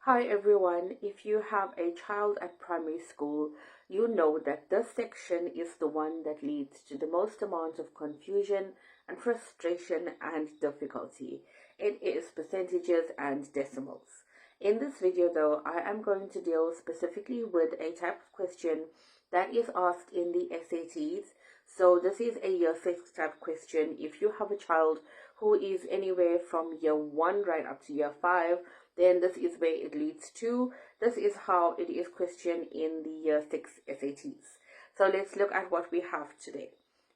Hi everyone, if you have a child at primary school, you know that this section is the one that leads to the most amount of confusion and frustration and difficulty. It is percentages and decimals. In this video though, I am going to deal specifically with a type of question that is asked in the SATs. So this is a year 6 type question. If you have a child who is anywhere from year 1 right up to year 5, then this is where it leads to. This is how it is questioned in the year 6 SATs. So let's look at what we have today.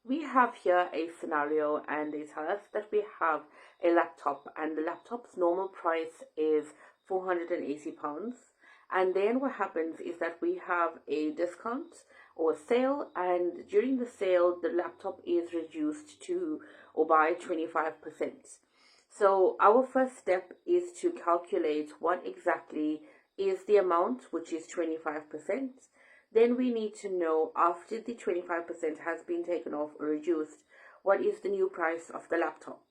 We have here a scenario and they tell us that we have a laptop and the laptop's normal price is £480. And then what happens is that we have a discount or sale, and during the sale the laptop is reduced to or by 25%. So our first step is to calculate what exactly is the amount, which is 25%. Then we need to know, after the 25% has been taken off or reduced, what is the new price of the laptop.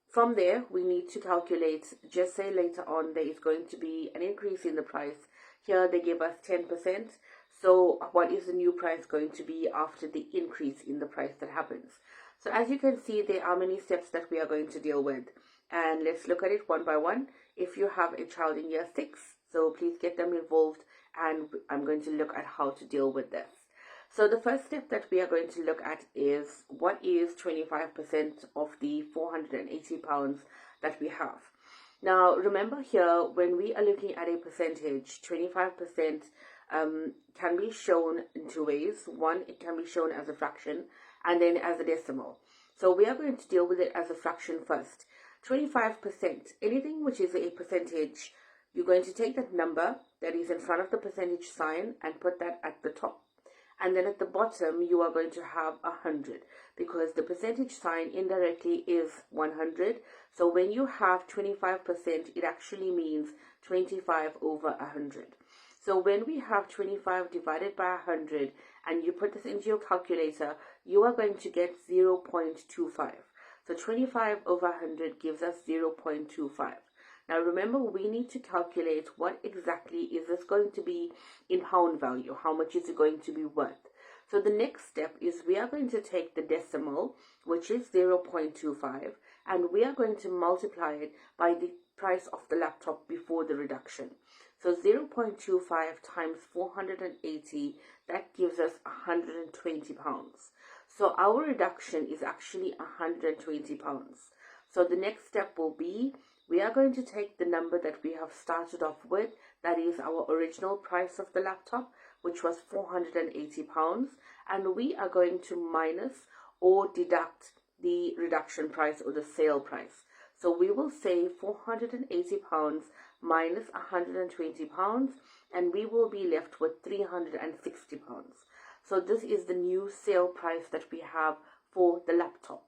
From there, we need to calculate, just say later on there is going to be an increase in the price. Here they give us 10%. So what is the new price going to be after the increase in the price that happens? So as you can see, there are many steps that we are going to deal with. And let's look at it one by one. If you have a child in year 6, so please get them involved, and I'm going to look at how to deal with this. So the first step that we are going to look at is what is 25% of the £480 that we have. Now remember here, when we are looking at a percentage, 25% can be shown in two ways. One, it can be shown as a fraction and then as a decimal. So we are going to deal with it as a fraction first. 25%, anything which is a percentage, you're going to take that number that is in front of the percentage sign and put that at the top. And then at the bottom, you are going to have 100 because the percentage sign indirectly is 100. So when you have 25%, it actually means 25 over 100. So when we have 25 divided by 100 and you put this into your calculator, you are going to get 0.25. So 25 over 100 gives us 0.25. Now remember, we need to calculate what exactly is this going to be in pound value. How much is it going to be worth? So the next step is we are going to take the decimal, which is 0.25, and we are going to multiply it by the price of the laptop before the reduction. So 0.25 times 480, that gives us £120. So our reduction is actually £120. So the next step will be, we are going to take the number that we have started off with, that is our original price of the laptop, which was £480, and we are going to minus or deduct the reduction price or the sale price. So we will say £480 minus £120, and we will be left with £360. So this is the new sale price that we have for the laptop.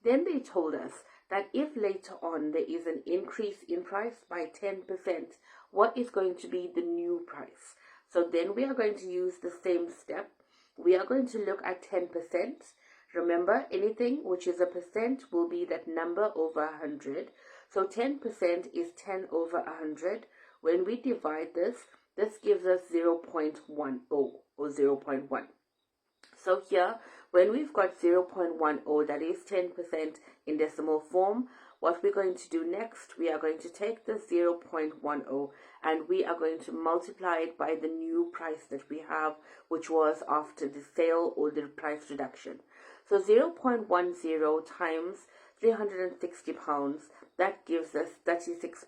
Then they told us that if later on there is an increase in price by 10%, what is going to be the new price? So then we are going to use the same step. We are going to look at 10%. Remember, anything which is a percent will be that number over 100. So 10% is 10 over 100. When we divide this, this gives us 0.10 or 0.1. So here, when we've got 0.10, that is 10% in decimal form, what we're going to do next, we are going to take the 0.10 and we are going to multiply it by the new price that we have, which was after the sale or the price reduction. So 0.10 times £360, that gives us £36.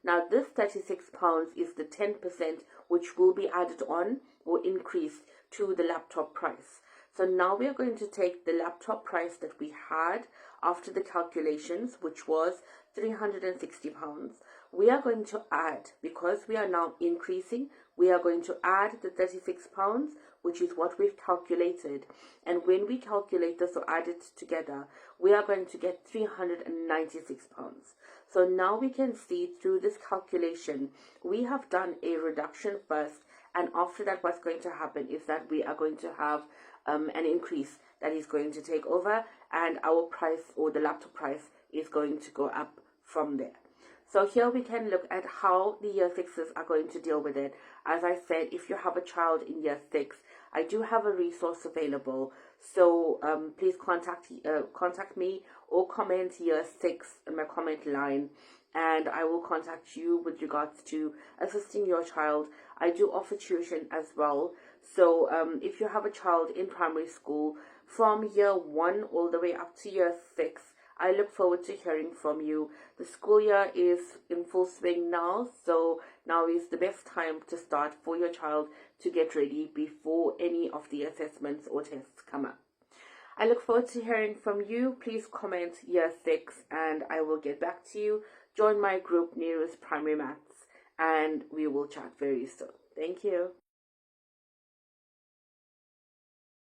Now this £36 is the 10% which will be added on or increased to the laptop price. So now we are going to take the laptop price that we had after the calculations, which was £360. We are going to add, because we are now increasing, we are going to add the £36, which is what we've calculated. And when we calculate this or add it together, we are going to get £396. So now we can see through this calculation, we have done a reduction first, and after that what's going to happen is that we are going to have an increase that is going to take over, and our price or the laptop price is going to go up from there. So here we can look at how the year sixes are going to deal with it. As I said, if you have a child in year six, I do have a resource available. So please contact me or comment year six in my comment line, and I will contact you with regards to assisting your child. I do offer tuition as well. So if you have a child in primary school from year one all the way up to year six, I look forward to hearing from you. The school year is in full swing now, so now is the best time to start for your child to get ready before any of the assessments or tests come up. I look forward to hearing from you. Please comment year six and I will get back to you. Join my group, Nero's Primary Maths, and we will chat very soon. Thank you.